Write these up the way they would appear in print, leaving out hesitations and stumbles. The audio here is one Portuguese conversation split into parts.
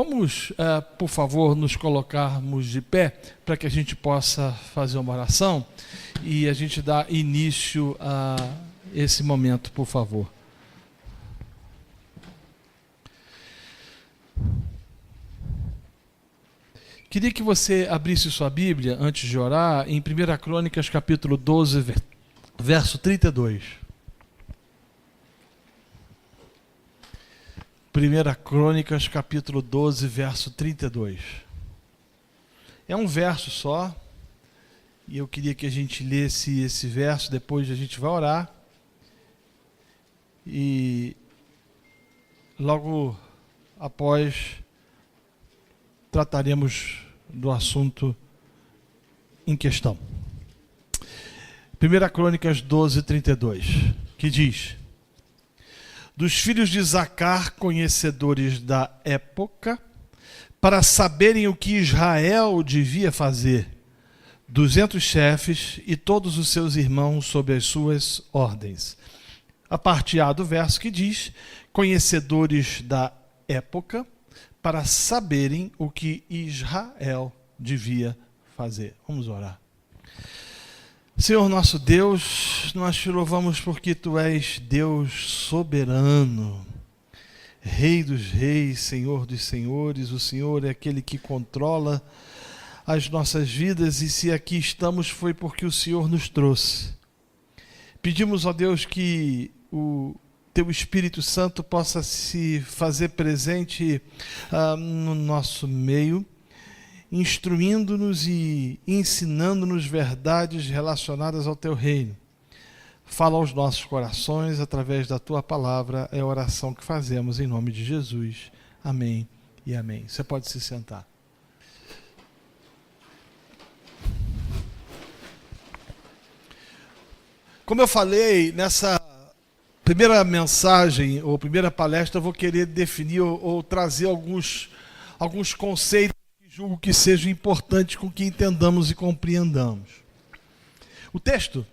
Vamos, por favor, nos colocarmos de pé para que a gente possa fazer uma oração e a gente dá início a esse momento, por favor. Queria que você abrisse sua Bíblia, antes de orar, em 1 Crônicas, capítulo 12, verso 32. 1 Crônicas, capítulo 12, verso 32. É um verso só, e eu queria que a gente lesse esse verso, depois a gente vai orar. E logo após trataremos do assunto em questão. 1 Crônicas 12, 32, que diz: dos filhos de Zacar, conhecedores da época, para saberem o que Israel devia fazer, 200 chefes e todos os seus irmãos sob as suas ordens. A parte A do verso que diz: conhecedores da época, para saberem o que Israel devia fazer. Vamos orar. Senhor nosso Deus, nós te louvamos porque Tu és Deus soberano, Rei dos reis, Senhor dos senhores. O Senhor é aquele que controla as nossas vidas, e se aqui estamos foi porque o Senhor nos trouxe. Pedimos, ó Deus, que o Teu Espírito Santo possa se fazer presente no nosso meio, instruindo-nos e ensinando-nos verdades relacionadas ao Teu reino. Fala aos nossos corações através da Tua palavra, é a oração que fazemos em nome de Jesus. Amém e amém. Você pode se sentar. Como eu falei, nessa primeira mensagem, ou primeira palestra, eu vou querer definir ou trazer alguns conceitos que julgo que sejam importantes com que entendamos e compreendamos. O texto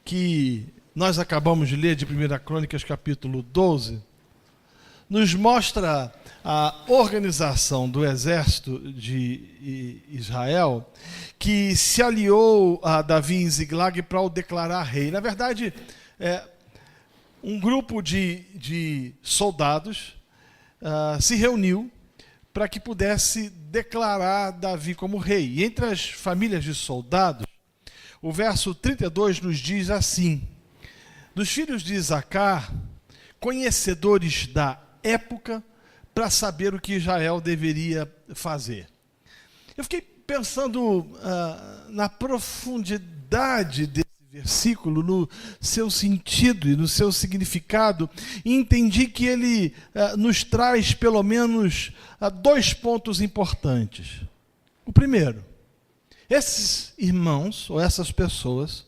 que nós acabamos de ler, de 1 Crônicas, capítulo 12, nos mostra a organização do exército de Israel, que se aliou a Davi em Ziglag para o declarar rei. Na verdade, um grupo de soldados se reuniu para que pudesse declarar Davi como rei. E entre as famílias de soldados, o verso 32 nos diz assim: dos filhos de Zacar, conhecedores da época, para saber o que Israel deveria fazer. Eu fiquei pensando na profundidade desse versículo, no seu sentido e no seu significado, e entendi que ele nos traz pelo menos dois pontos importantes. O primeiro: esses irmãos, ou essas pessoas,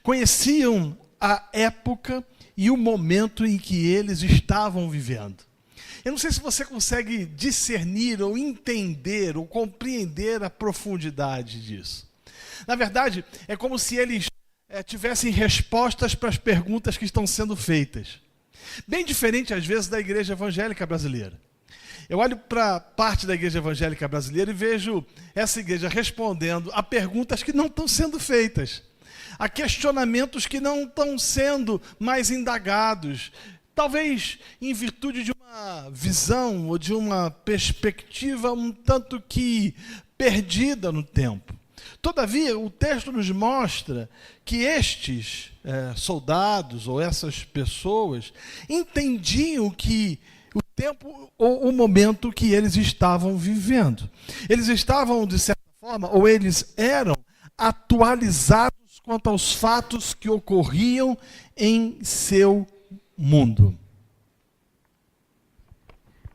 conheciam a época e o momento em que eles estavam vivendo. Eu não sei se você consegue discernir ou entender ou compreender a profundidade disso. Na verdade, é como se eles tivessem respostas para as perguntas que estão sendo feitas. Bem diferente, às vezes, da igreja evangélica brasileira. Eu olho para parte da igreja evangélica brasileira e vejo essa igreja respondendo a perguntas que não estão sendo feitas, a questionamentos que não estão sendo mais indagados, talvez em virtude de uma visão ou de uma perspectiva um tanto que perdida no tempo. Todavia, o texto nos mostra que estes soldados ou essas pessoas entendiam que o tempo ou o momento que eles estavam vivendo. Eles estavam, de certa forma, ou eles eram atualizados quanto aos fatos que ocorriam em seu mundo.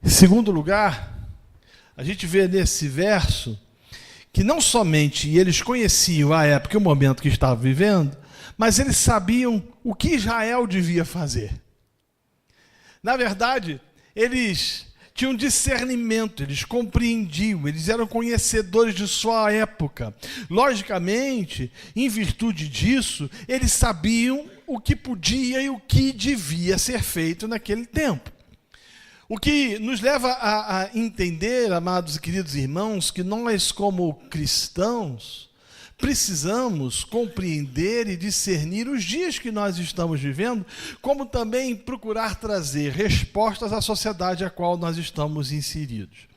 Em segundo lugar, a gente vê nesse verso que não somente eles conheciam a época e o momento que estavam vivendo, mas eles sabiam o que Israel devia fazer. Na verdade, eles tinham discernimento, eles compreendiam, eles eram conhecedores de sua época. Logicamente, em virtude disso, eles sabiam o que podia e o que devia ser feito naquele tempo. O que nos leva a entender, amados e queridos irmãos, que nós, como cristãos, precisamos compreender e discernir os dias que nós estamos vivendo, como também procurar trazer respostas à sociedade a qual nós estamos inseridos.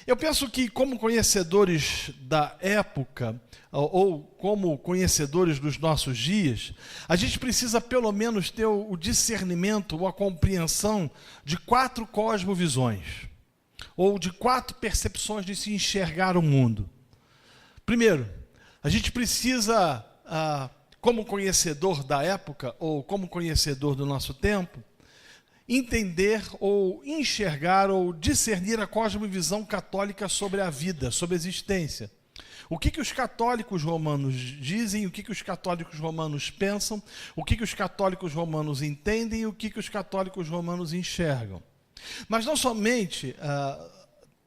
Eu penso que, como conhecedores da época, ou como conhecedores dos nossos dias, a gente precisa pelo menos ter o discernimento ou a compreensão de 4 cosmovisões, ou de 4 percepções de se enxergar o mundo. Primeiro, a gente precisa, como conhecedor da época, ou como conhecedor do nosso tempo, entender ou enxergar ou discernir a cosmovisão católica sobre a vida, sobre a existência. O que os católicos romanos dizem, o que os católicos romanos pensam, o que os católicos romanos entendem e o que os católicos romanos enxergam. Mas não somente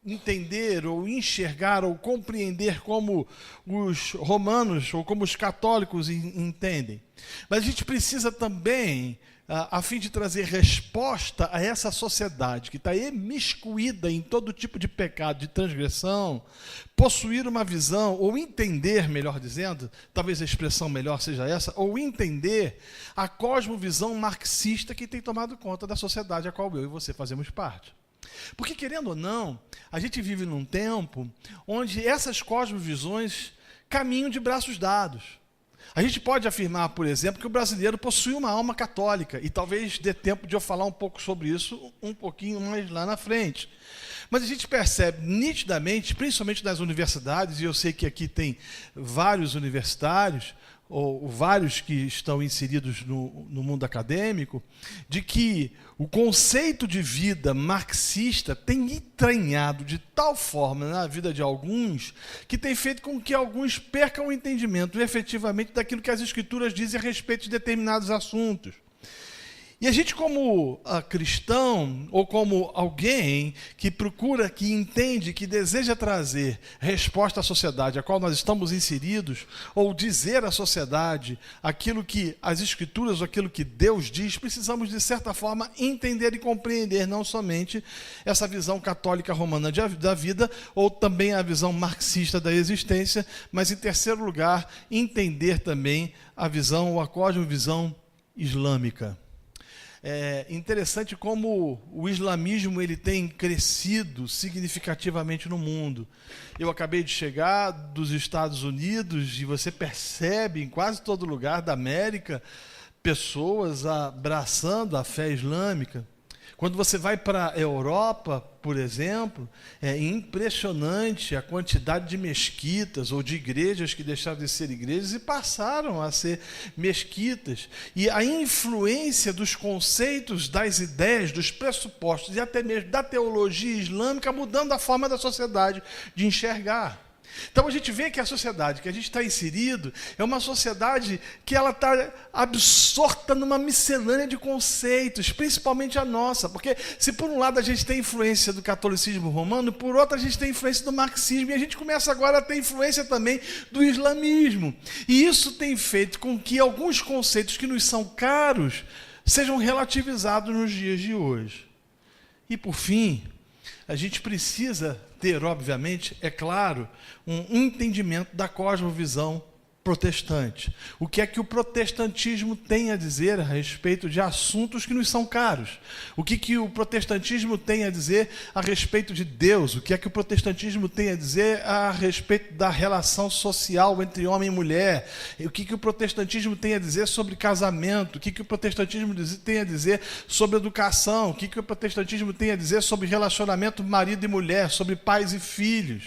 entender ou enxergar ou compreender como os romanos ou como os católicos entendem, mas a gente precisa também, a fim de trazer resposta a essa sociedade que está imiscuída em todo tipo de pecado, de transgressão, possuir uma visão, ou entender, melhor dizendo, talvez a expressão melhor seja essa, ou entender a cosmovisão marxista que tem tomado conta da sociedade a qual eu e você fazemos parte. Porque, querendo ou não, a gente vive num tempo onde essas cosmovisões caminham de braços dados. A gente pode afirmar, por exemplo, que o brasileiro possui uma alma católica, e talvez dê tempo de eu falar um pouco sobre isso um pouquinho mais lá na frente. Mas a gente percebe nitidamente, principalmente nas universidades, e eu sei que aqui tem vários universitários, ou vários que estão inseridos no mundo acadêmico, de que o conceito de vida marxista tem entranhado de tal forma na vida de alguns, que tem feito com que alguns percam o entendimento efetivamente daquilo que as Escrituras dizem a respeito de determinados assuntos. E a gente, como cristão, ou como alguém que procura, que entende, que deseja trazer resposta à sociedade a qual nós estamos inseridos, ou dizer à sociedade aquilo que as Escrituras, ou aquilo que Deus diz, precisamos, de certa forma, entender e compreender não somente essa visão católica romana da vida, ou também a visão marxista da existência, mas, em terceiro lugar, entender também a visão, ou a cosmovisão islâmica. É interessante como o islamismo ele tem crescido significativamente no mundo. Eu acabei de chegar dos Estados Unidos e você percebe em quase todo lugar da América pessoas abraçando a fé islâmica. Quando você vai para a Europa, por exemplo, é impressionante a quantidade de mesquitas ou de igrejas que deixaram de ser igrejas e passaram a ser mesquitas. E a influência dos conceitos, das ideias, dos pressupostos e até mesmo da teologia islâmica mudando a forma da sociedade de enxergar. Então a gente vê que a sociedade que a gente está inserido é uma sociedade que ela está absorta numa miscelânea de conceitos, principalmente a nossa, porque se por um lado a gente tem influência do catolicismo romano, por outro a gente tem influência do marxismo, e a gente começa agora a ter influência também do islamismo. E isso tem feito com que alguns conceitos que nos são caros sejam relativizados nos dias de hoje. E por fim, a gente precisa ter, obviamente, é claro, um entendimento da cosmovisão protestante. O que é que o protestantismo tem a dizer a respeito de assuntos que nos são caros? O que o protestantismo tem a dizer a respeito de Deus? O que é que o protestantismo tem a dizer a respeito da relação social entre homem e mulher? O que o protestantismo tem a dizer sobre casamento? O que o protestantismo tem a dizer sobre educação? O que o protestantismo tem a dizer sobre relacionamento marido e mulher, sobre pais e filhos?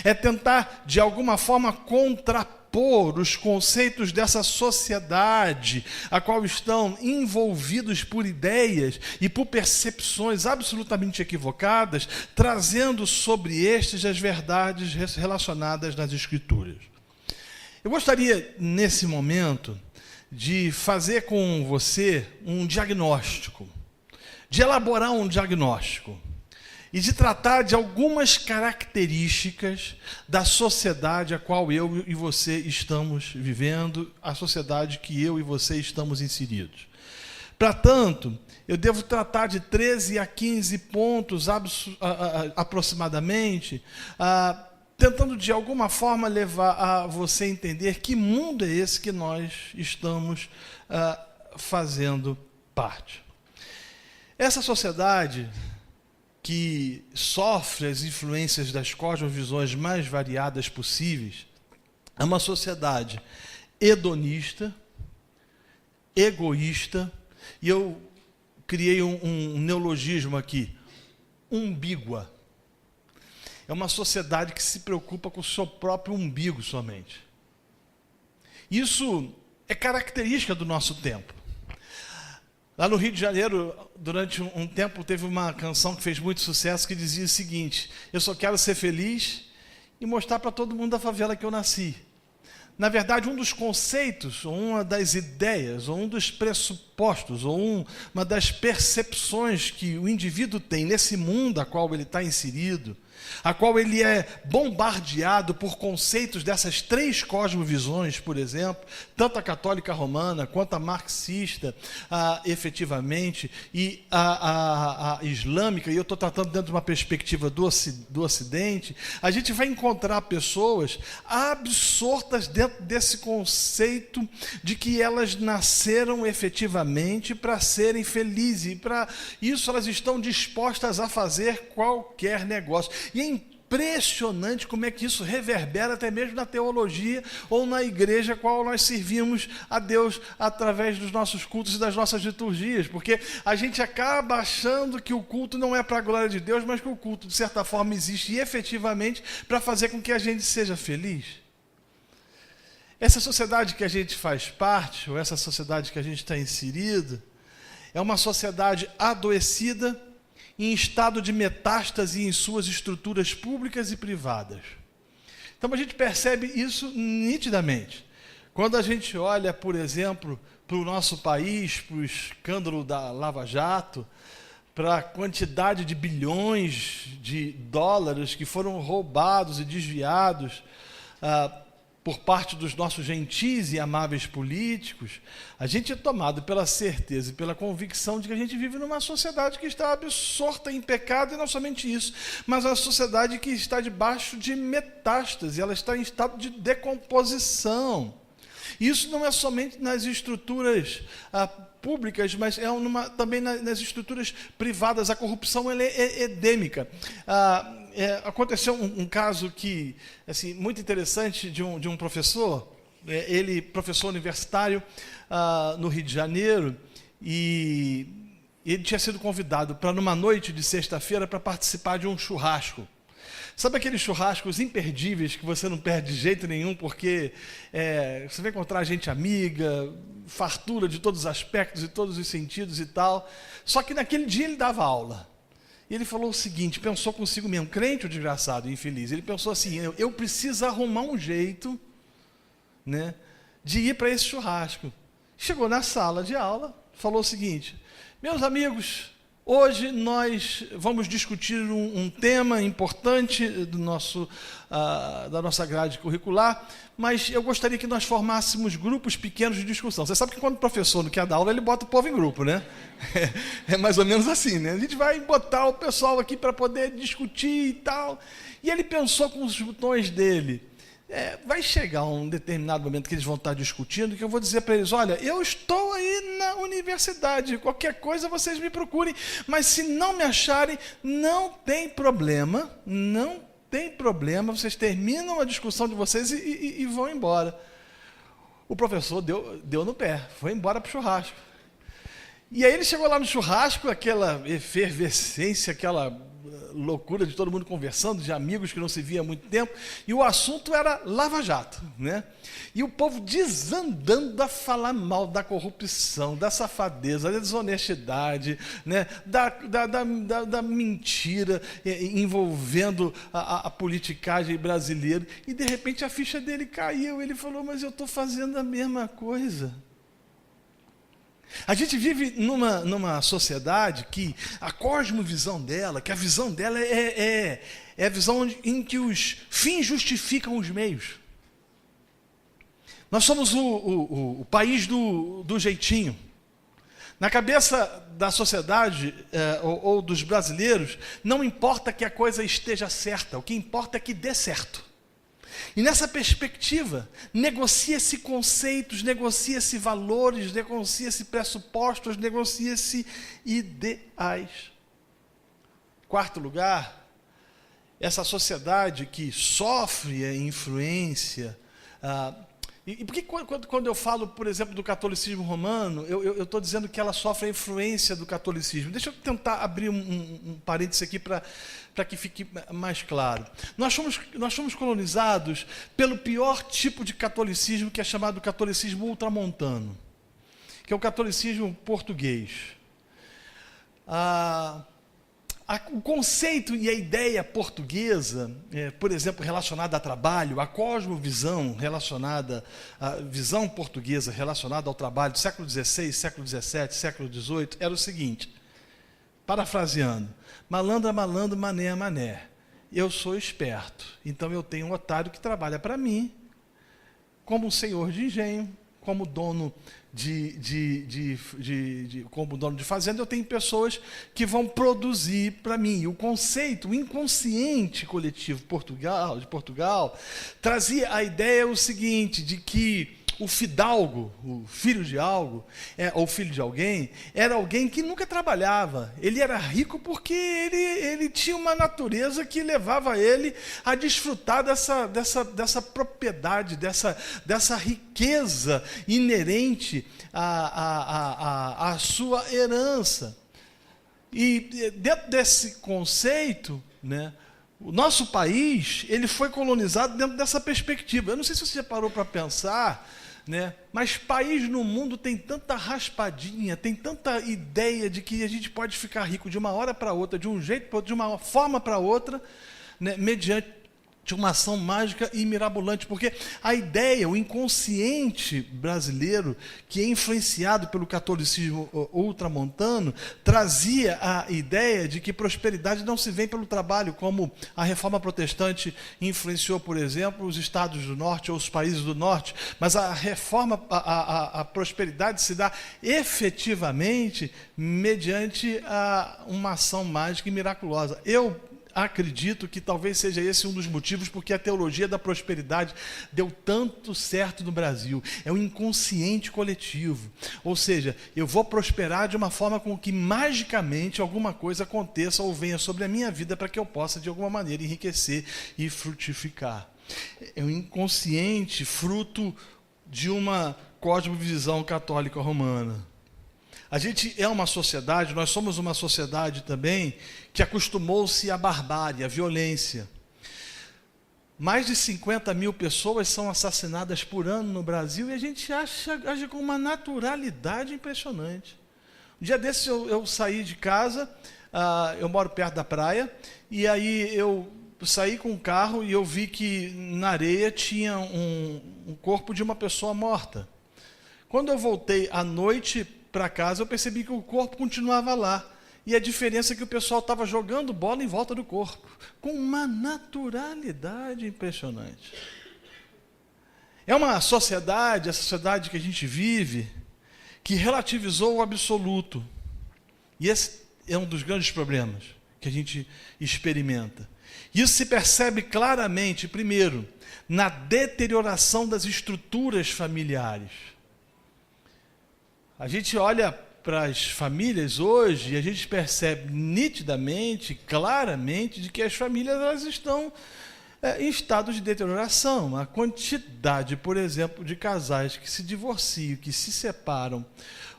É tentar, de alguma forma, contrapor os conceitos dessa sociedade a qual estão envolvidos por ideias e por percepções absolutamente equivocadas, trazendo sobre estes as verdades relacionadas nas Escrituras. Eu gostaria, nesse momento, de fazer com você um diagnóstico, de elaborar um diagnóstico, e de tratar de algumas características da sociedade a qual eu e você estamos vivendo, a sociedade que eu e você estamos inseridos. Para tanto, eu devo tratar de 13 a 15 pontos aproximadamente, tentando de alguma forma levar a você entender que mundo é esse que nós estamos fazendo parte. Essa sociedade que sofre as influências das cosmovisões mais variadas possíveis é uma sociedade hedonista, egoísta, e eu criei um neologismo aqui, umbígua. É uma sociedade que se preocupa com o seu próprio umbigo somente. Isso é característica do nosso tempo. Lá no Rio de Janeiro, durante um tempo, teve uma canção que fez muito sucesso que dizia o seguinte: eu só quero ser feliz e mostrar para todo mundo da favela que eu nasci. Na verdade, um dos conceitos, ou uma das ideias, ou um dos pressupostos, ou uma das percepções que o indivíduo tem nesse mundo a qual ele está inserido, a qual ele é bombardeado por conceitos dessas 3 cosmovisões, por exemplo, tanto a católica romana quanto a marxista, efetivamente, e a islâmica, e eu estou tratando dentro de uma perspectiva do Ocidente, a gente vai encontrar pessoas absortas dentro desse conceito de que elas nasceram efetivamente para serem felizes, e para isso elas estão dispostas a fazer qualquer negócio. E é impressionante como é que isso reverbera até mesmo na teologia ou na igreja a qual nós servimos a Deus através dos nossos cultos e das nossas liturgias, porque a gente acaba achando que o culto não é para a glória de Deus, mas que o culto, de certa forma, existe efetivamente para fazer com que a gente seja feliz. Essa sociedade que a gente faz parte, ou essa sociedade que a gente está inserido, é uma sociedade adoecida, em estado de metástase em suas estruturas públicas e privadas. Então a gente percebe isso nitidamente. Quando a gente olha, por exemplo, para o nosso país, para o escândalo da Lava Jato, para a quantidade de bilhões de dólares que foram roubados e desviados por parte dos nossos gentis e amáveis políticos, a gente é tomado pela certeza e pela convicção de que a gente vive numa sociedade que está absorta em pecado, e não somente isso, mas uma sociedade que está debaixo de metástase, ela está em estado de decomposição. Isso não é somente nas estruturas públicas, mas também nas estruturas privadas. A corrupção ela é endêmica. Aconteceu um caso que, assim, muito interessante de um professor, ele professor universitário no Rio de Janeiro, e ele tinha sido convidado para, numa noite de sexta-feira, para participar de um churrasco. Sabe aqueles churrascos imperdíveis que você não perde de jeito nenhum, porque você vai encontrar gente amiga, fartura de todos os aspectos e todos os sentidos e tal. Só que naquele dia ele dava aula. E ele falou o seguinte, pensou consigo mesmo, crente ou desgraçado, infeliz, ele pensou assim: eu preciso arrumar um jeito, né, de ir para esse churrasco. Chegou na sala de aula, falou o seguinte: meus amigos, hoje nós vamos discutir um tema importante da nossa grade curricular, mas eu gostaria que nós formássemos grupos pequenos de discussão. Você sabe que quando o professor não quer dar aula, ele bota o povo em grupo, né? É mais ou menos assim, né? A gente vai botar o pessoal aqui para poder discutir e tal. E ele pensou com os botões dele: vai chegar um determinado momento que eles vão estar discutindo, que eu vou dizer para eles: olha, eu estou aí na universidade, qualquer coisa vocês me procurem, mas se não me acharem, não tem problema, vocês terminam a discussão de vocês e vão embora. O professor deu no pé, foi embora para o churrasco. E aí ele chegou lá no churrasco, aquela efervescência, aquela loucura de todo mundo conversando, de amigos que não se via há muito tempo, e o assunto era Lava Jato, né? E o povo desandando a falar mal da corrupção, da safadeza, da desonestidade, né? da mentira envolvendo a politicagem brasileira, e de repente a ficha dele caiu, ele falou: mas eu estou fazendo a mesma coisa. A gente vive numa sociedade que a cosmovisão dela, que a visão dela é a visão em que os fins justificam os meios. Nós somos o país do jeitinho. Na cabeça da sociedade ou dos brasileiros, não importa que a coisa esteja certa, o que importa é que dê certo. E nessa perspectiva, negocia-se conceitos, negocia-se valores, negocia-se pressupostos, negocia-se ideais. Quarto lugar, essa sociedade que sofre a influência. E por que quando eu falo, por exemplo, do catolicismo romano, eu estou dizendo que ela sofre a influência do catolicismo? Deixa eu tentar abrir um parêntese aqui para que fique mais claro. Nós fomos colonizados pelo pior tipo de catolicismo, que é chamado catolicismo ultramontano, que é o catolicismo português. O conceito e a ideia portuguesa, por exemplo, relacionada a trabalho, a cosmovisão relacionada, a visão portuguesa relacionada ao trabalho do século XVI, século XVII, século XVIII, era o seguinte, parafraseando: malandro é malandro, mané é mané. Eu sou esperto, então eu tenho um otário que trabalha para mim, como um senhor de engenho, como dono como dono de fazenda, eu tenho pessoas que vão produzir para mim. O conceito, o inconsciente coletivo de Portugal, trazia a ideia o seguinte, de que o fidalgo, o filho de algo, ou filho de alguém, era alguém que nunca trabalhava. Ele era rico porque ele tinha uma natureza que levava ele a desfrutar dessa propriedade, dessa riqueza inerente à sua herança. E dentro desse conceito, né, o nosso país ele foi colonizado dentro dessa perspectiva. Eu não sei se você já parou para pensar, né? Mas país no mundo tem tanta raspadinha, tem tanta ideia de que a gente pode ficar rico de uma hora para outra, de um jeito para outro, de uma forma para outra, né? Mediante de uma ação mágica e mirabolante, porque a ideia, o inconsciente brasileiro, que é influenciado pelo catolicismo ultramontano, trazia a ideia de que prosperidade não se vem pelo trabalho, como a reforma protestante influenciou, por exemplo, os estados do norte ou os países do norte, mas a reforma, a prosperidade se dá efetivamente mediante uma ação mágica e miraculosa. Eu acredito que talvez seja esse um dos motivos porque a teologia da prosperidade deu tanto certo no Brasil. É um inconsciente coletivo. Ou seja, eu vou prosperar de uma forma com que magicamente alguma coisa aconteça ou venha sobre a minha vida para que eu possa, de alguma maneira, enriquecer e frutificar. É um inconsciente fruto de uma cosmovisão católica romana. A gente é uma sociedade, nós somos uma sociedade também que acostumou-se à barbárie, à violência. Mais de 50 mil pessoas são assassinadas por ano no Brasil e a gente age com uma naturalidade impressionante. Um dia desses eu saí de casa, eu moro perto da praia, e aí eu saí com um carro e eu vi que na areia tinha um corpo de uma pessoa morta. Quando eu voltei à noite para casa, eu percebi que o corpo continuava lá. E a diferença é que o pessoal estava jogando bola em volta do corpo, com uma naturalidade impressionante. É uma sociedade, a sociedade que a gente vive, que relativizou o absoluto. E esse é um dos grandes problemas que a gente experimenta. Isso se percebe claramente, primeiro, na deterioração das estruturas familiares. A gente olha para as famílias hoje e a gente percebe nitidamente, claramente, de que as famílias elas estão em estado de deterioração. A quantidade, por exemplo, de casais que se divorciam, que se separam,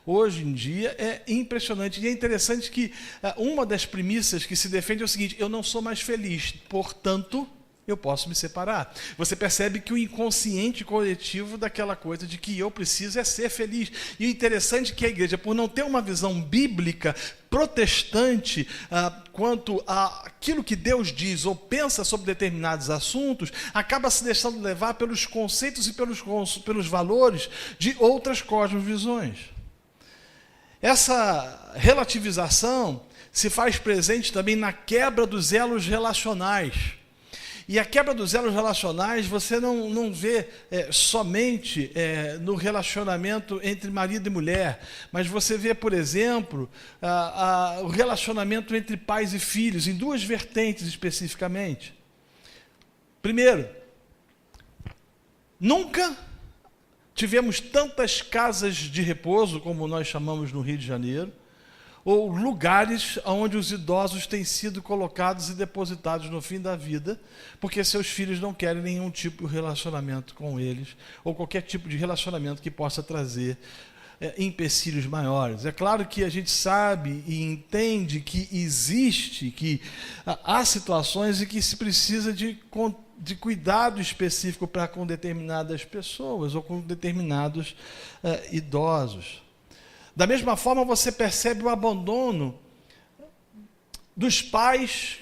hoje em dia é impressionante. E é interessante que uma das premissas que se defende é o seguinte: eu não sou mais feliz, portanto, eu posso me separar. Você percebe que o inconsciente coletivo daquela coisa de que eu preciso é ser feliz. E o interessante é que a igreja, por não ter uma visão bíblica protestante quanto àquilo que Deus diz ou pensa sobre determinados assuntos, acaba se deixando levar pelos conceitos e pelos valores de outras cosmovisões. Essa relativização se faz presente também na quebra dos elos relacionais. E a quebra dos elos relacionais você não vê somente no relacionamento entre marido e mulher, mas você vê, por exemplo, o relacionamento entre pais e filhos, em duas vertentes especificamente. Primeiro, nunca tivemos tantas casas de repouso, como nós chamamos no Rio de Janeiro, ou lugares onde os idosos têm sido colocados e depositados no fim da vida, porque seus filhos não querem nenhum tipo de relacionamento com eles, ou qualquer tipo de relacionamento que possa trazer empecilhos maiores. É claro que a gente sabe e entende que existe, que há situações em que se precisa de cuidado específico para com determinadas pessoas ou com determinados idosos. Da mesma forma, você percebe o abandono dos pais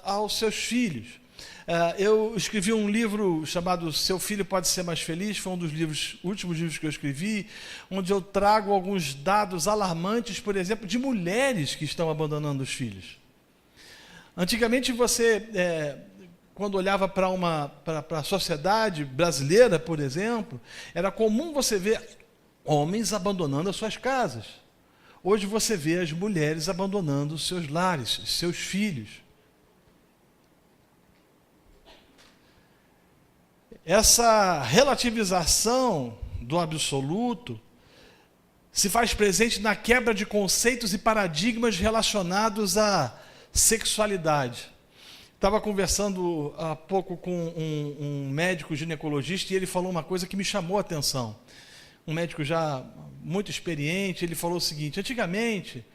aos seus filhos. Eu escrevi um livro chamado Seu Filho Pode Ser Mais Feliz, foi um dos últimos livros que eu escrevi, onde eu trago alguns dados alarmantes, por exemplo, de mulheres que estão abandonando os filhos. Antigamente você, quando olhava para a sociedade brasileira, por exemplo, era comum você ver homens abandonando as suas casas. Hoje você vê as mulheres abandonando os seus lares, seus filhos. Essa relativização do absoluto se faz presente na quebra de conceitos e paradigmas relacionados à sexualidade. Estava conversando há pouco com um médico ginecologista e ele falou uma coisa que me chamou a atenção. Um médico já muito experiente, ele falou o seguinte: antigamente,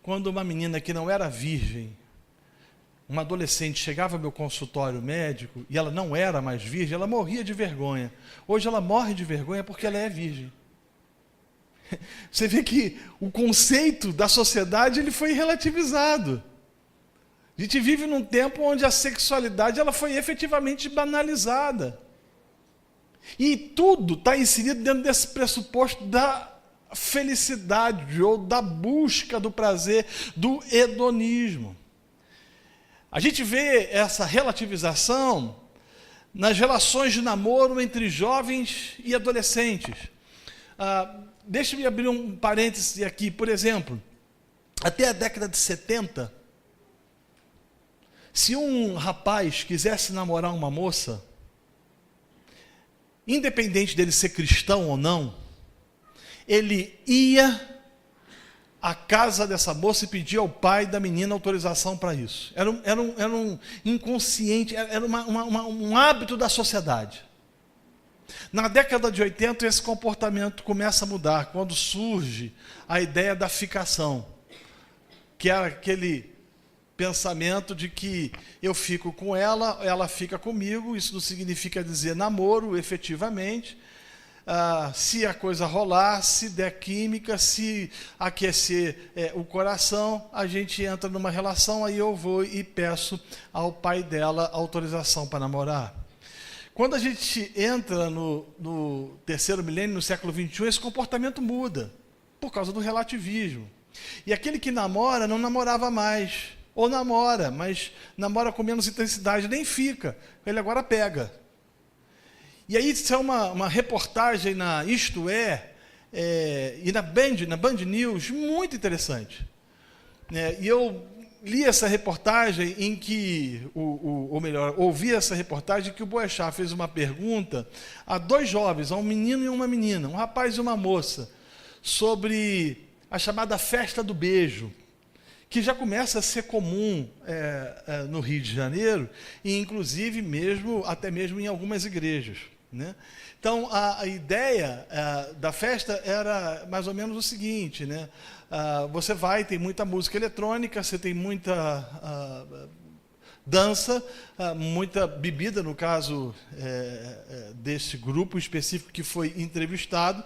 quando uma menina que não era virgem, uma adolescente chegava ao meu consultório médico e ela não era mais virgem, ela morria de vergonha. Hoje ela morre de vergonha porque ela é virgem. Você vê que o conceito da sociedade ele foi relativizado. A gente vive num tempo onde a sexualidade ela foi efetivamente banalizada. E tudo está inserido dentro desse pressuposto da felicidade ou da busca do prazer, do hedonismo. A gente vê essa relativização nas relações de namoro entre jovens e adolescentes. Deixa-me abrir um parêntese aqui. Por exemplo, até a década de 70, se um rapaz quisesse namorar uma moça, independente dele ser cristão ou não, ele ia à casa dessa moça e pedia ao pai da menina autorização para isso. Era um inconsciente, era um hábito da sociedade. Na década de 80, esse comportamento começa a mudar, quando surge a ideia da ficação, que era aquele pensamento de que eu fico com ela, ela fica comigo. Isso não significa dizer namoro, efetivamente. Se a coisa rolar, se der química, se aquecer o coração, a gente entra numa relação, aí eu vou e peço ao pai dela autorização para namorar. Quando a gente entra no terceiro milênio, no século XXI, esse comportamento muda, por causa do relativismo. E aquele que namora, não namorava mais. Ou namora, mas namora com menos intensidade, nem fica. Ele agora pega. E aí isso é uma reportagem na Isto e na Band News, muito interessante. E eu li essa reportagem em que, ou melhor, ouvi essa reportagem em que o Boechat fez uma pergunta a dois jovens, a um menino e uma menina, um rapaz e uma moça, sobre a chamada festa do beijo, que já começa a ser comum no Rio de Janeiro, e inclusive até mesmo em algumas igrejas. Né? Então, a ideia da festa era mais ou menos o seguinte, né? Você tem muita música eletrônica, você tem muita dança, muita bebida, no caso desse grupo específico que foi entrevistado,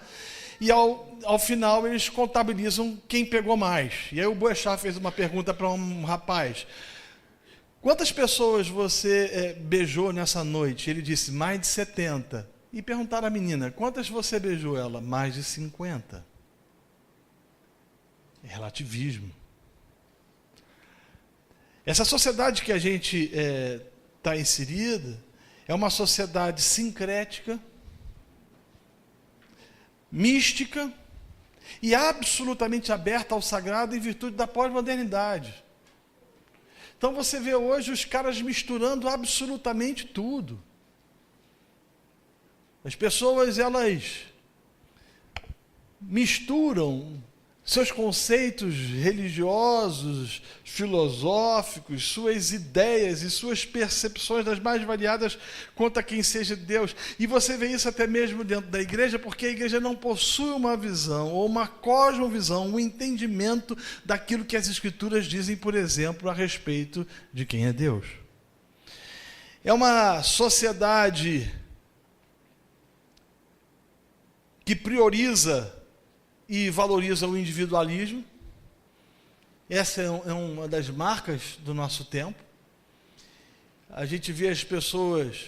e ao final eles contabilizam quem pegou mais. E aí o Boechat fez uma pergunta para um rapaz: quantas pessoas você beijou nessa noite? Ele disse, mais de 70. E perguntaram à menina, quantas você beijou? Ela, mais de 50. É relativismo. Essa sociedade que a gente está inserida é uma sociedade sincrética, mística e absolutamente aberta ao sagrado em virtude da pós-modernidade. Então você vê hoje os caras misturando absolutamente tudo. As pessoas, elas misturam seus conceitos religiosos, filosóficos, suas ideias e suas percepções das mais variadas quanto a quem seja Deus. E você vê isso até mesmo dentro da igreja, porque a igreja não possui uma visão ou uma cosmovisão, um entendimento daquilo que as Escrituras dizem, por exemplo, a respeito de quem é Deus. É uma sociedade que prioriza e valoriza o individualismo. Essa é uma das marcas do nosso tempo. A gente vê as pessoas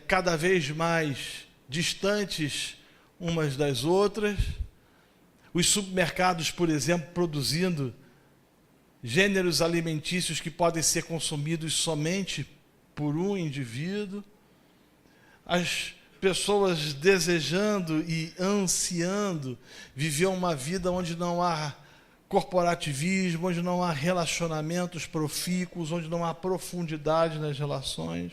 cada vez mais distantes umas das outras. Os supermercados, por exemplo, produzindo gêneros alimentícios que podem ser consumidos somente por um indivíduo. As pessoas desejando e ansiando viver uma vida onde não há corporativismo, onde não há relacionamentos profícuos, onde não há profundidade nas relações.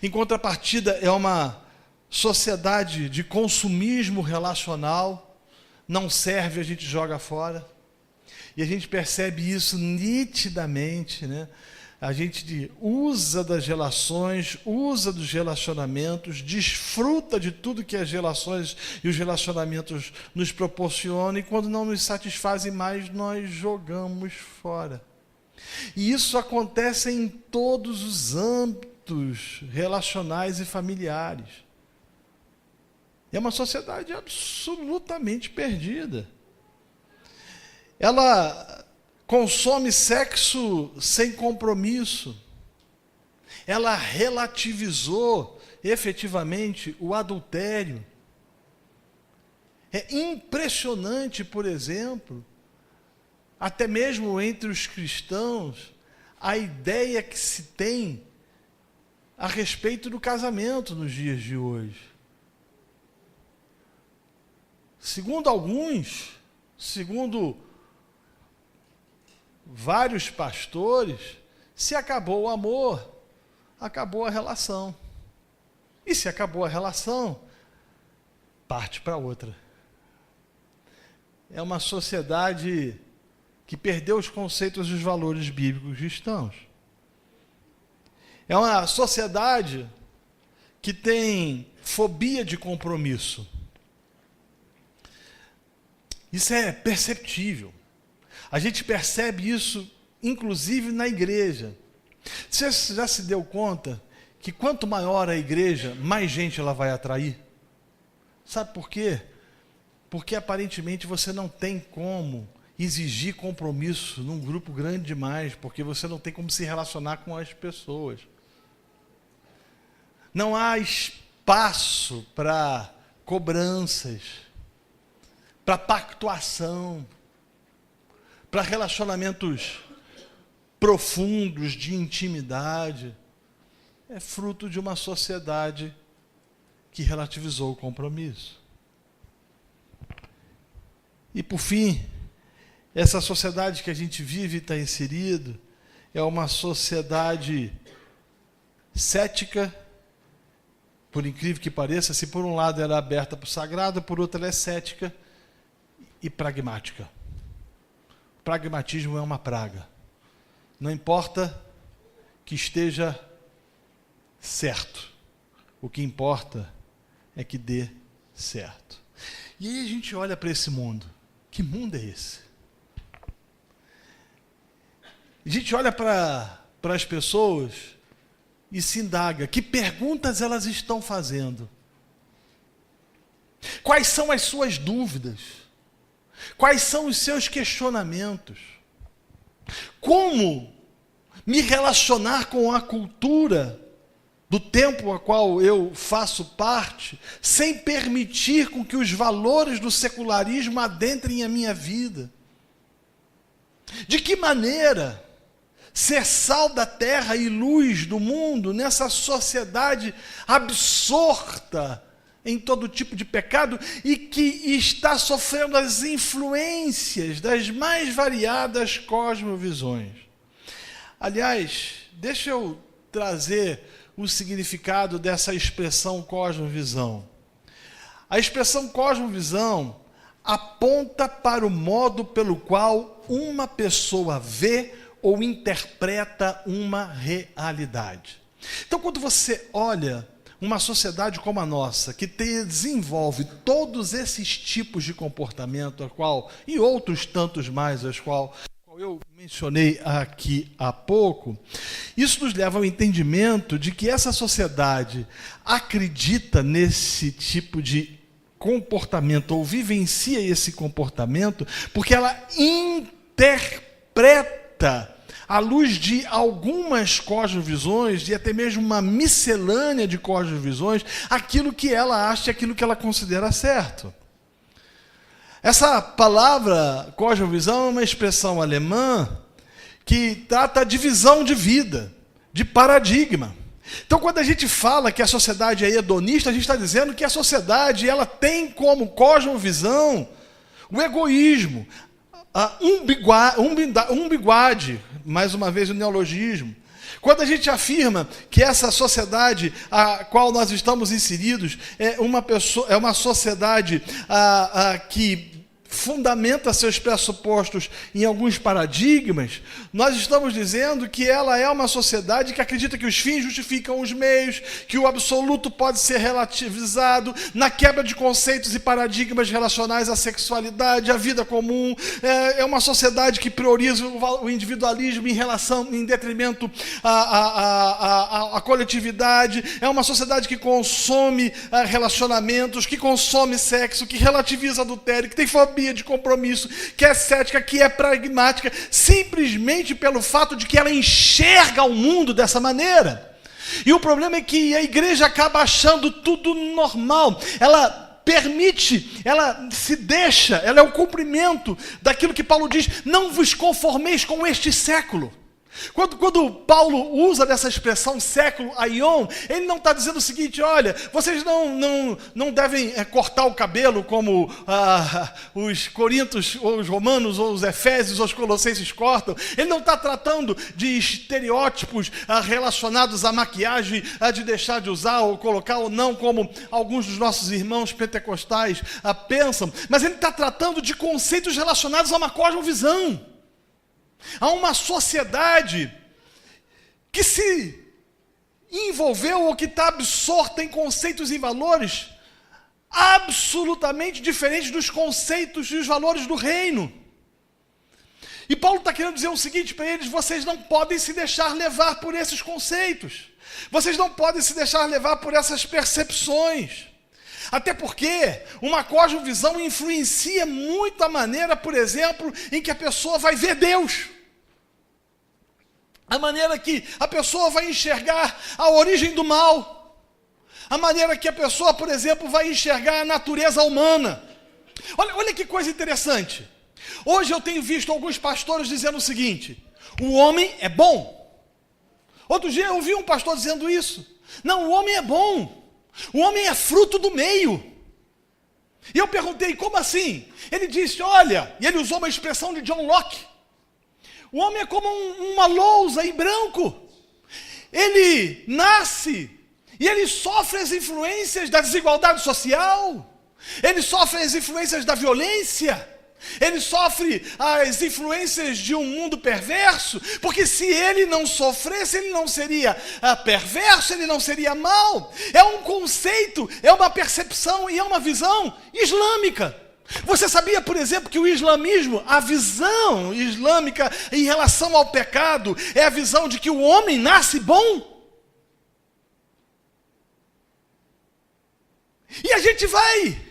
Em contrapartida, é uma sociedade de consumismo relacional, não serve, a gente joga fora. E a gente percebe isso nitidamente, né? A gente usa das relações, usa dos relacionamentos, desfruta de tudo que as relações e os relacionamentos nos proporcionam, e quando não nos satisfazem mais, nós jogamos fora. E isso acontece em todos os âmbitos relacionais e familiares. É uma sociedade absolutamente perdida. Ela consome sexo sem compromisso. Ela relativizou efetivamente o adultério. É impressionante, por exemplo, até mesmo entre os cristãos, a ideia que se tem a respeito do casamento nos dias de hoje. Segundo alguns, segundo vários pastores, se acabou o amor, acabou a relação. E se acabou a relação, parte para outra. É uma sociedade que perdeu os conceitos e os valores bíblicos cristãos. É uma sociedade que tem fobia de compromisso. Isso é perceptível. A gente percebe isso, inclusive, na igreja. Você já se deu conta que quanto maior a igreja, mais gente ela vai atrair? Sabe por quê? Porque aparentemente você não tem como exigir compromisso num grupo grande demais, porque você não tem como se relacionar com as pessoas. Não há espaço para cobranças, para pactuação, para relacionamentos profundos de intimidade. É fruto de uma sociedade que relativizou o compromisso. E por fim, essa sociedade que a gente vive e está inserido é uma sociedade cética, por incrível que pareça. Se por um lado ela é aberta para o sagrado, por outro ela é cética e pragmática. O pragmatismo é uma praga. Não importa que esteja certo. O que importa é que dê certo. E aí a gente olha para esse mundo. Que mundo é esse? A gente olha para as pessoas e se indaga. Que perguntas elas estão fazendo? Quais são as suas dúvidas? Quais são os seus questionamentos? Como me relacionar com a cultura do tempo a qual eu faço parte, sem permitir com que os valores do secularismo adentrem a minha vida? De que maneira ser sal da terra e luz do mundo, nessa sociedade absorta em todo tipo de pecado e que está sofrendo as influências das mais variadas cosmovisões. Aliás, deixa eu trazer o significado dessa expressão cosmovisão. A expressão cosmovisão aponta para o modo pelo qual uma pessoa vê ou interpreta uma realidade. Então, quando você olha uma sociedade como a nossa, que desenvolve todos esses tipos de comportamento, e outros tantos mais, as qual eu mencionei aqui há pouco, isso nos leva ao entendimento de que essa sociedade acredita nesse tipo de comportamento, ou vivencia esse comportamento, porque ela interpreta à luz de algumas cosmovisões, e até mesmo uma miscelânea de cosmovisões, aquilo que ela acha, aquilo que ela considera certo. Essa palavra cosmovisão é uma expressão alemã que trata de visão de vida, de paradigma. Então, quando a gente fala que a sociedade é hedonista, a gente está dizendo que a sociedade ela tem como cosmovisão o egoísmo, a umbiguade, mais uma vez o neologismo. Quando a gente afirma que essa sociedade a qual nós estamos inseridos é uma sociedade que fundamenta seus pressupostos em alguns paradigmas, nós estamos dizendo que ela é uma sociedade que acredita que os fins justificam os meios, que o absoluto pode ser relativizado na quebra de conceitos e paradigmas relacionais à sexualidade, à vida comum. É uma sociedade que prioriza o individualismo em detrimento à coletividade. É uma sociedade que consome relacionamentos, que consome sexo, que relativiza adultério, que tem fobia de compromisso, que é cética, que é pragmática, simplesmente pelo fato de que ela enxerga o mundo dessa maneira. E o problema é que a igreja acaba achando tudo normal. Ela permite, ela se deixa, ela é o cumprimento daquilo que Paulo diz: não vos conformeis com este século. Quando Paulo usa dessa expressão século aion, ele não está dizendo o seguinte: olha, vocês não devem cortar o cabelo como os coríntios, ou os romanos, ou os efésios, ou os colossenses cortam. Ele não está tratando de estereótipos relacionados à maquiagem, de deixar de usar ou colocar ou não, como alguns dos nossos irmãos pentecostais pensam, mas ele está tratando de conceitos relacionados a uma cosmovisão. Há uma sociedade que se envolveu ou que está absorta em conceitos e valores absolutamente diferentes dos conceitos e os valores do reino. E Paulo está querendo dizer o seguinte para eles: vocês não podem se deixar levar por esses conceitos. Vocês não podem se deixar levar por essas percepções. Até porque uma cosmovisão influencia muito a maneira, por exemplo, em que a pessoa vai ver Deus. A maneira que a pessoa vai enxergar a origem do mal. A maneira que a pessoa, por exemplo, vai enxergar a natureza humana. Olha que coisa interessante. Hoje eu tenho visto alguns pastores dizendo o seguinte: o homem é bom. Outro dia eu ouvi um pastor dizendo isso. Não, o homem é bom. O homem é fruto do meio. E eu perguntei: como assim? Ele disse: olha, e ele usou uma expressão de John Locke: o homem é como uma lousa em branco. Ele nasce e ele sofre as influências da desigualdade social. Ele sofre as influências da violência. Ele sofre as influências de um mundo perverso, porque se ele não sofresse, ele não seria perverso, ele não seria mau. É um conceito, é uma percepção e é uma visão islâmica. Você sabia, por exemplo, que o islamismo, a visão islâmica em relação ao pecado, é a visão de que o homem nasce bom? E a gente vai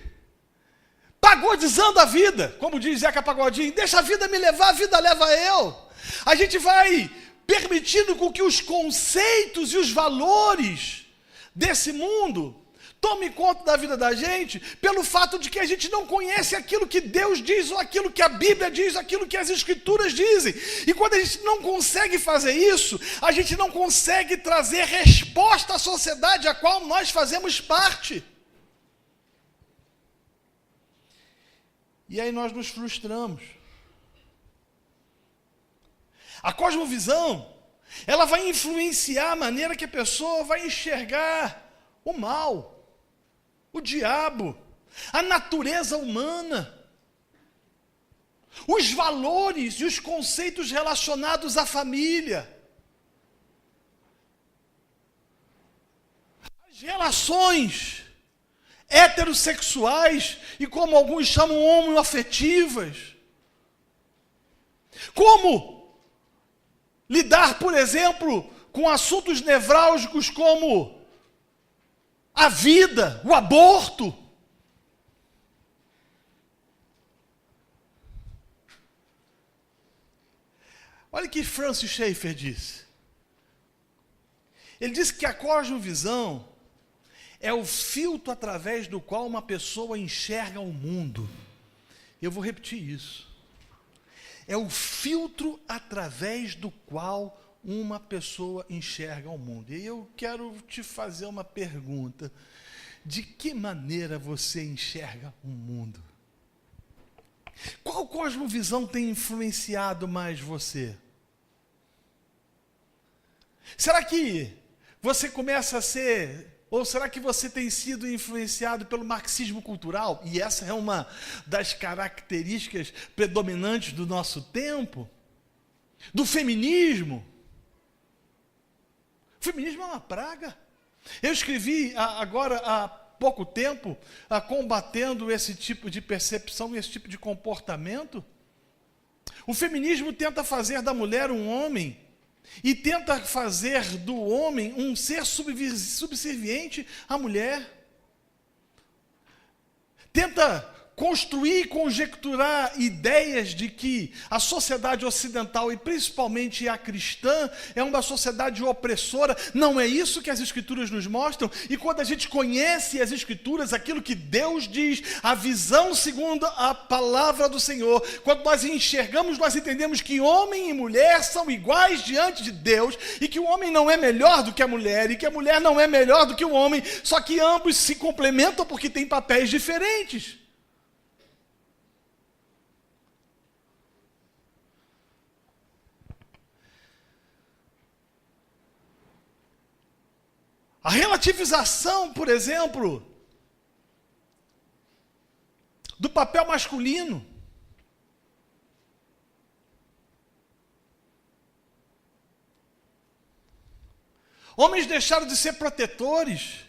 pagodizando a vida, como diz Zeca Pagodinho: deixa a vida me levar, a vida leva eu. A gente vai permitindo com que os conceitos e os valores desse mundo tome conta da vida da gente pelo fato de que a gente não conhece aquilo que Deus diz, ou aquilo que a Bíblia diz, aquilo que as Escrituras dizem. E quando a gente não consegue fazer isso, a gente não consegue trazer resposta à sociedade a qual nós fazemos parte. E aí nós nos frustramos. A cosmovisão, ela vai influenciar a maneira que a pessoa vai enxergar o mal, o diabo, a natureza humana, os valores e os conceitos relacionados à família, as relações heterossexuais e, como alguns chamam, homoafetivas. Como lidar, por exemplo, com assuntos nevrálgicos como a vida, o aborto. Olha o que Francis Schaeffer disse. Ele disse que a cosmovisão é o filtro através do qual uma pessoa enxerga o mundo. Eu vou repetir isso. É o filtro através do qual uma pessoa enxerga o mundo. E eu quero te fazer uma pergunta. De que maneira você enxerga o mundo? Qual cosmovisão tem influenciado mais você? Será que você começa a ser... Ou será que você tem sido influenciado pelo marxismo cultural? E essa é uma das características predominantes do nosso tempo. Do feminismo. O feminismo é uma praga. Eu escrevi agora há pouco tempo, combatendo esse tipo de percepção, esse tipo de comportamento. O feminismo tenta fazer da mulher um homem, e tenta fazer do homem um ser subserviente à mulher. Tenta construir e conjecturar ideias de que a sociedade ocidental, e principalmente a cristã, é uma sociedade opressora. Não é isso que as Escrituras nos mostram. E quando a gente conhece as Escrituras, aquilo que Deus diz, a visão segundo a palavra do Senhor, quando nós enxergamos, nós entendemos que homem e mulher são iguais diante de Deus, e que o homem não é melhor do que a mulher, e que a mulher não é melhor do que o homem, só que ambos se complementam porque têm papéis diferentes. A relativização, por exemplo, do papel masculino. Homens deixaram de ser protetores.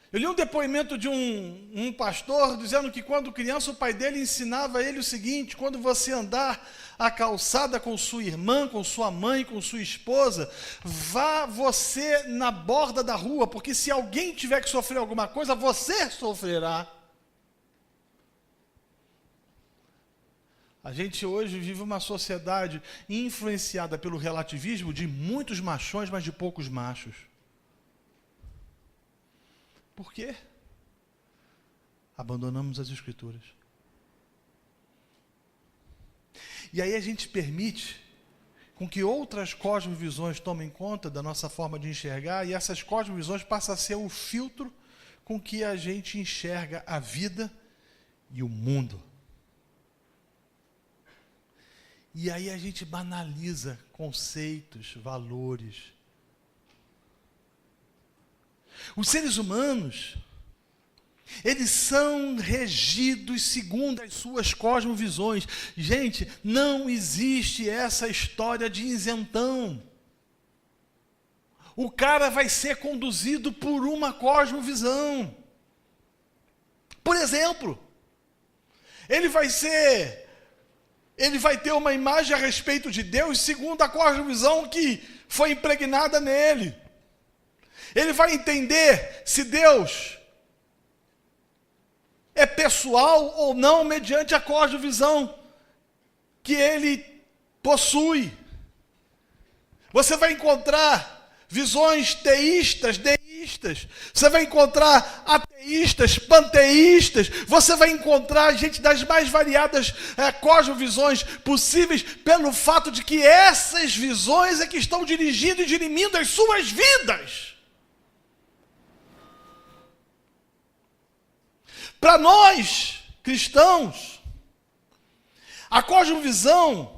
Eu li um depoimento de um pastor dizendo que quando criança o pai dele ensinava a ele o seguinte: quando você andar a calçada com sua irmã, com sua mãe, com sua esposa, vá você na borda da rua, porque se alguém tiver que sofrer alguma coisa, você sofrerá. A gente hoje vive uma sociedade influenciada pelo relativismo de muitos machões, mas de poucos machos. Por quê? Abandonamos as Escrituras. E aí a gente permite com que outras cosmovisões tomem conta da nossa forma de enxergar, e essas cosmovisões passam a ser o filtro com que a gente enxerga a vida e o mundo. E aí a gente banaliza conceitos, valores. Os seres humanos, eles são regidos segundo as suas cosmovisões. Gente, não existe essa história de isentão. O cara vai ser conduzido por uma cosmovisão. Por exemplo, ele vai ter uma imagem a respeito de Deus segundo a cosmovisão que foi impregnada nele. Ele vai entender se Deus é pessoal ou não mediante a cosmovisão que ele possui. Você vai encontrar visões teístas, deístas, você vai encontrar ateístas, panteístas, você vai encontrar gente das mais variadas cosmovisões possíveis, pelo fato de que essas visões é que estão dirigindo e dirimindo as suas vidas. Para nós, cristãos, a cosmovisão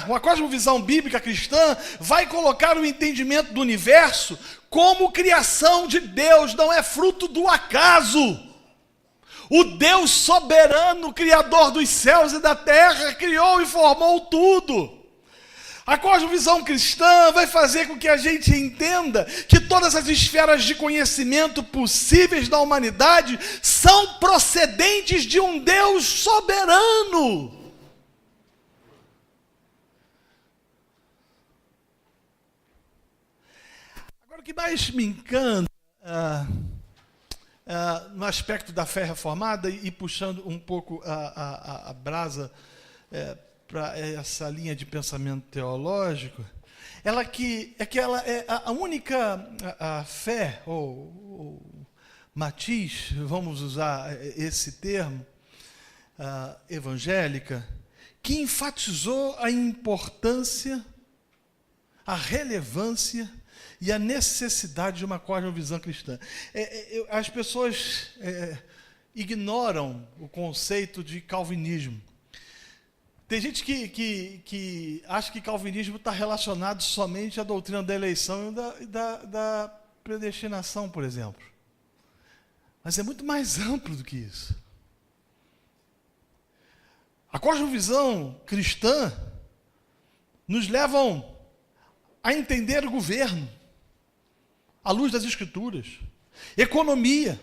uma cosmovisão bíblica cristã vai colocar o entendimento do universo como criação de Deus, não é fruto do acaso. O Deus soberano, criador dos céus e da terra, criou e formou tudo. A cosmovisão cristã vai fazer com que a gente entenda que todas as esferas de conhecimento possíveis da humanidade são procedentes de um Deus soberano. Agora, o que mais me encanta no aspecto da fé reformada, e puxando um pouco a brasa para essa linha de pensamento teológico, ela é a única fé, ou matiz, vamos usar esse termo, evangélica, que enfatizou a importância, a relevância e a necessidade de uma cosmovisão cristã. As pessoas ignoram o conceito de calvinismo. Tem gente que acha que calvinismo está relacionado somente à doutrina da eleição e da predestinação, por exemplo. Mas é muito mais amplo do que isso. A cosmovisão cristã nos leva a entender o governo, à luz das Escrituras, economia,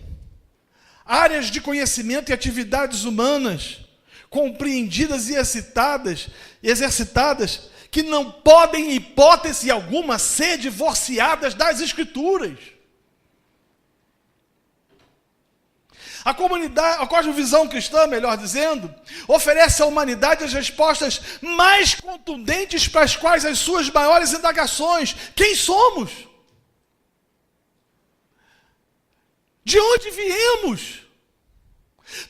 áreas de conhecimento e atividades humanas compreendidas e exercitadas, que não podem, em hipótese alguma, ser divorciadas das Escrituras. A cosmovisão cristã, melhor dizendo, oferece à humanidade as respostas mais contundentes para as quais as suas maiores indagações: quem somos? De onde viemos?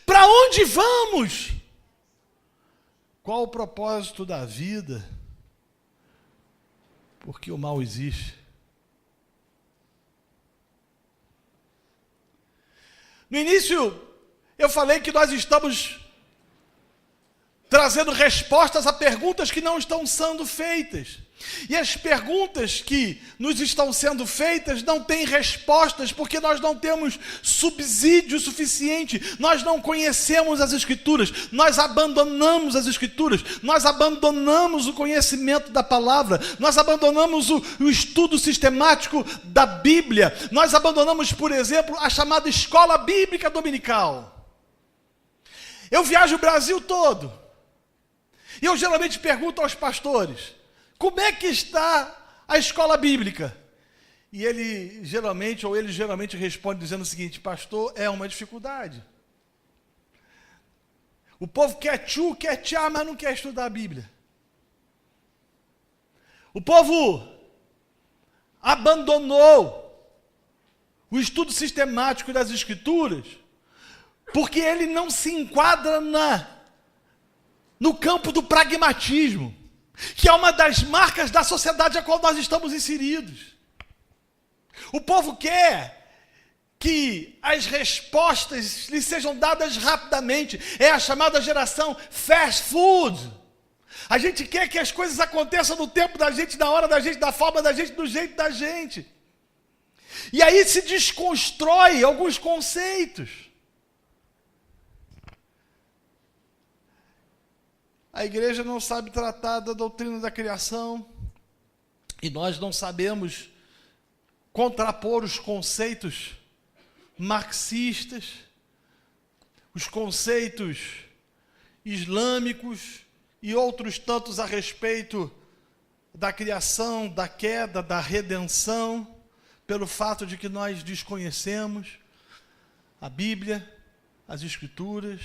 Para onde vamos? Qual o propósito da vida? Por que o mal existe? No início, eu falei que nós estamos trazendo respostas a perguntas que não estão sendo feitas. E as perguntas que nos estão sendo feitas não têm respostas, porque nós não temos subsídio suficiente, nós não conhecemos as Escrituras, nós abandonamos as Escrituras, nós abandonamos o conhecimento da palavra, nós abandonamos o estudo sistemático da Bíblia, nós abandonamos, por exemplo, a chamada escola bíblica dominical. Eu viajo o Brasil todo, e eu geralmente pergunto aos pastores: como é que está a escola bíblica? E ele geralmente responde dizendo o seguinte: pastor, é uma dificuldade. O povo quer tchá, mas não quer estudar a Bíblia. O povo abandonou o estudo sistemático das Escrituras, porque ele não se enquadra no campo do pragmatismo, que é uma das marcas da sociedade a qual nós estamos inseridos. O povo quer que as respostas lhe sejam dadas rapidamente. É a chamada geração fast food. A gente quer que as coisas aconteçam no tempo da gente, na hora da gente, da forma da gente, do jeito da gente. E aí se desconstrói alguns conceitos. A igreja não sabe tratar da doutrina da criação, e nós não sabemos contrapor os conceitos marxistas, os conceitos islâmicos e outros tantos a respeito da criação, da queda, da redenção, pelo fato de que nós desconhecemos a Bíblia, as Escrituras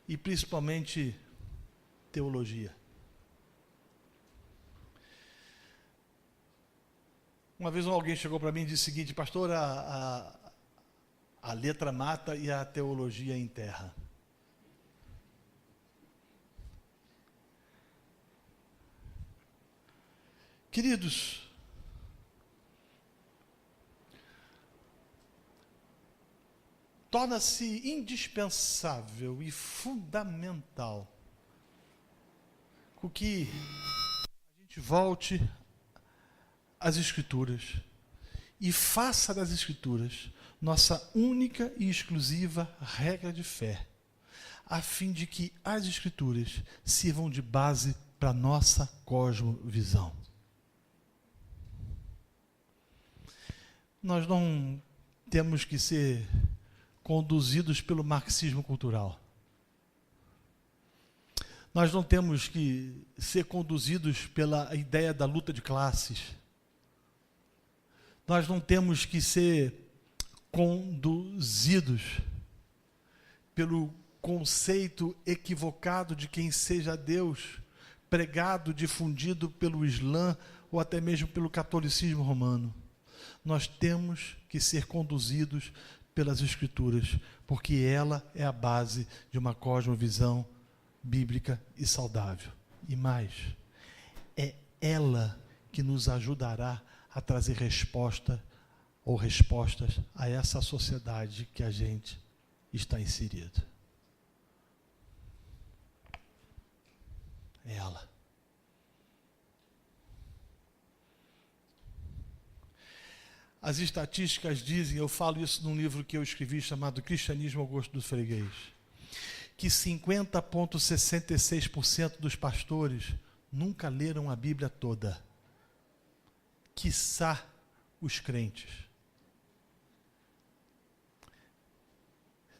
e principalmente teologia. Uma vez alguém chegou para mim e disse o seguinte: pastor, a letra mata e a teologia enterra. Queridos, torna-se indispensável e fundamental que a gente volte às Escrituras e faça das Escrituras nossa única e exclusiva regra de fé, a fim de que as Escrituras sirvam de base para a nossa cosmovisão. Nós não temos que ser conduzidos pelo marxismo cultural. Nós não temos que ser conduzidos pela ideia da luta de classes. Nós não temos que ser conduzidos pelo conceito equivocado de quem seja Deus, pregado, difundido pelo Islã ou até mesmo pelo catolicismo romano. Nós temos que ser conduzidos pelas Escrituras, porque ela é a base de uma cosmovisão bíblica e saudável. E mais, é ela que nos ajudará a trazer respostas a essa sociedade que a gente está inserido. É ela. As estatísticas dizem, eu falo isso num livro que eu escrevi chamado Cristianismo ao Gosto do Freguês, que 50,66% dos pastores nunca leram a Bíblia toda, quiçá os crentes.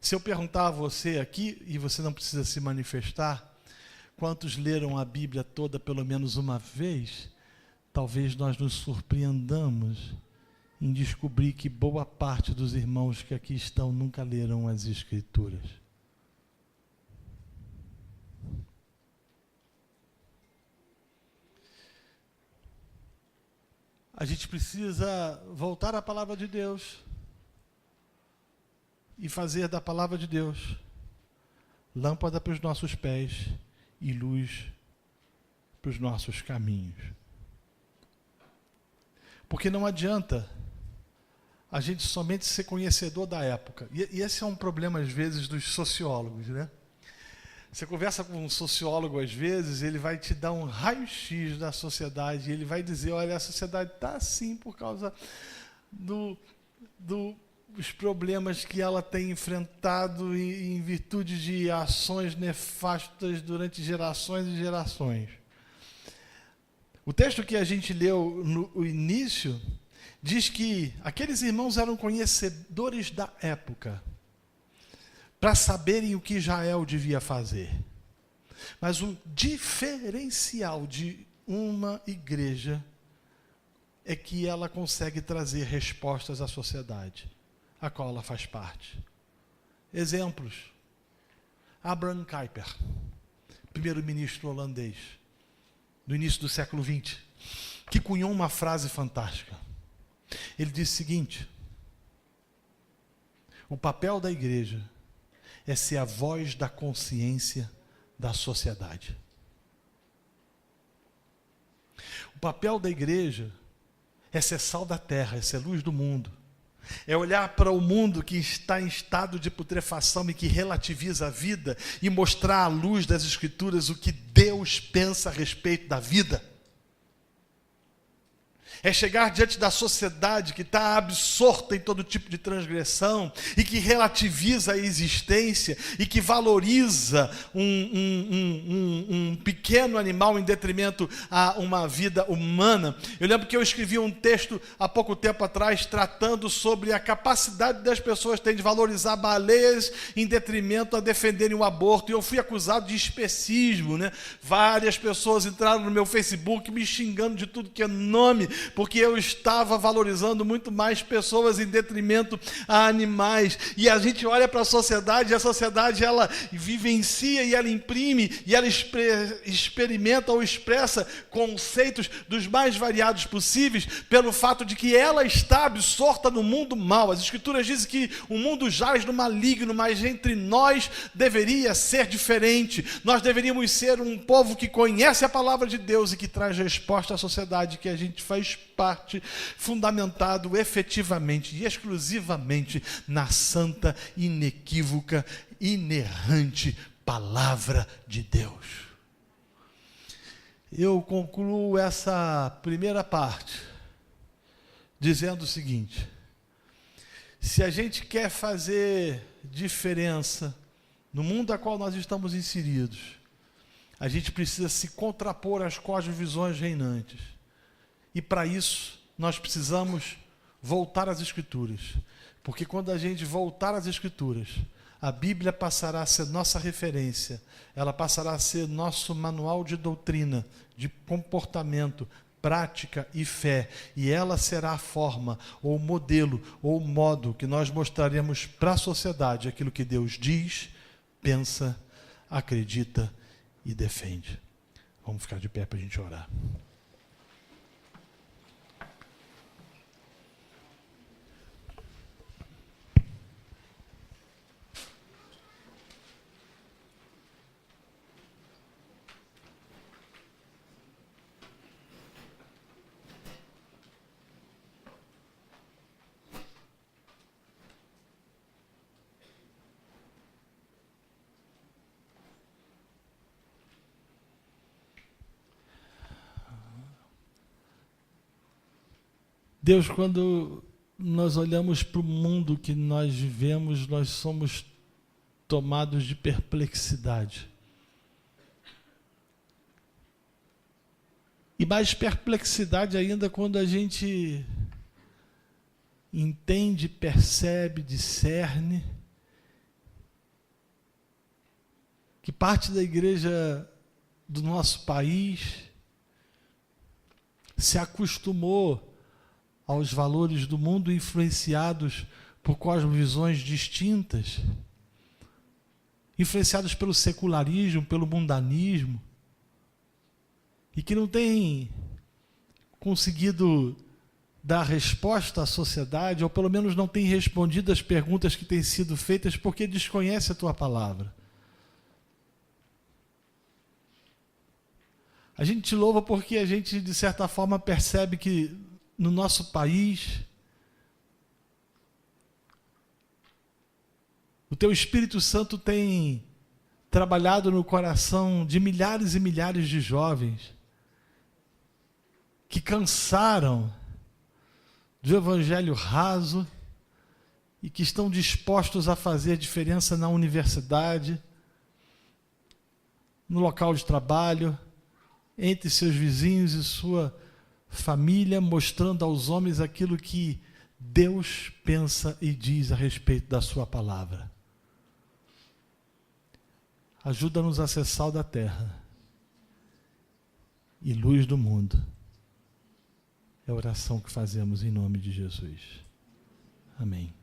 Se eu perguntar a você aqui, e você não precisa se manifestar, quantos leram a Bíblia toda pelo menos uma vez, talvez nós nos surpreendamos em descobrir que boa parte dos irmãos que aqui estão nunca leram as Escrituras. A gente precisa voltar à palavra de Deus e fazer da palavra de Deus lâmpada para os nossos pés e luz para os nossos caminhos. Porque não adianta a gente somente ser conhecedor da época. E esse é um problema, às vezes, dos sociólogos, né? Você conversa com um sociólogo, às vezes, ele vai te dar um raio-x da sociedade, e ele vai dizer, olha, a sociedade está assim por causa dos problemas que ela tem enfrentado em virtude de ações nefastas durante gerações e gerações. O texto que a gente leu no início diz que aqueles irmãos eram conhecedores da época, para saberem o que Israel devia fazer. Mas o diferencial de uma igreja é que ela consegue trazer respostas à sociedade, a qual ela faz parte. Exemplos. Abraham Kuyper, primeiro-ministro holandês, do início do século XX, que cunhou uma frase fantástica. Ele disse o seguinte: o papel da igreja é ser a voz da consciência da sociedade. O papel da igreja é ser sal da terra, é ser luz do mundo. É olhar para o mundo que está em estado de putrefação e que relativiza a vida e mostrar à luz das Escrituras o que Deus pensa a respeito da vida. É chegar diante da sociedade que está absorta em todo tipo de transgressão e que relativiza a existência e que valoriza um pequeno animal em detrimento a uma vida humana. Eu lembro que eu escrevi um texto há pouco tempo atrás tratando sobre a capacidade das pessoas terem de valorizar baleias em detrimento a defenderem o aborto. E eu fui acusado de especismo, né? Várias pessoas entraram no meu Facebook me xingando de tudo que é nome, porque eu estava valorizando muito mais pessoas em detrimento a animais. E a gente olha para a sociedade, e a sociedade ela vivencia e ela imprime e ela experimenta ou expressa conceitos dos mais variados possíveis pelo fato de que ela está absorta no mundo mal. As Escrituras dizem que o mundo jaz no maligno, mas entre nós deveria ser diferente. Nós deveríamos ser um povo que conhece a palavra de Deus e que traz resposta à sociedade que a gente faz parte, fundamentado efetivamente e exclusivamente na santa, inequívoca, inerrante palavra de Deus. Eu concluo essa primeira parte dizendo o seguinte: se a gente quer fazer diferença no mundo a qual nós estamos inseridos, a gente precisa se contrapor às cosmovisões reinantes. E para isso, nós precisamos voltar às Escrituras. Porque quando a gente voltar às Escrituras, a Bíblia passará a ser nossa referência, ela passará a ser nosso manual de doutrina, de comportamento, prática e fé, e ela será a forma, ou o modelo, ou o modo que nós mostraremos para a sociedade aquilo que Deus diz, pensa, acredita e defende. Vamos ficar de pé para a gente orar. Deus, quando nós olhamos para o mundo que nós vivemos, nós somos tomados de perplexidade. E mais perplexidade ainda quando a gente entende, percebe, discerne que parte da igreja do nosso país se acostumou aos valores do mundo influenciados por cosmovisões distintas, influenciados pelo secularismo, pelo mundanismo, e que não tem conseguido dar resposta à sociedade, ou pelo menos não tem respondido às perguntas que têm sido feitas porque desconhece a tua palavra. A gente te louva porque a gente, de certa forma, percebe que no nosso país, o Teu Espírito Santo tem trabalhado no coração de milhares e milhares de jovens que cansaram do evangelho raso e que estão dispostos a fazer diferença na universidade, no local de trabalho, entre seus vizinhos e sua família, mostrando aos homens aquilo que Deus pensa e diz a respeito da sua palavra. Ajuda-nos a ser sal da terra e luz do mundo. É a oração que fazemos em nome de Jesus. Amém.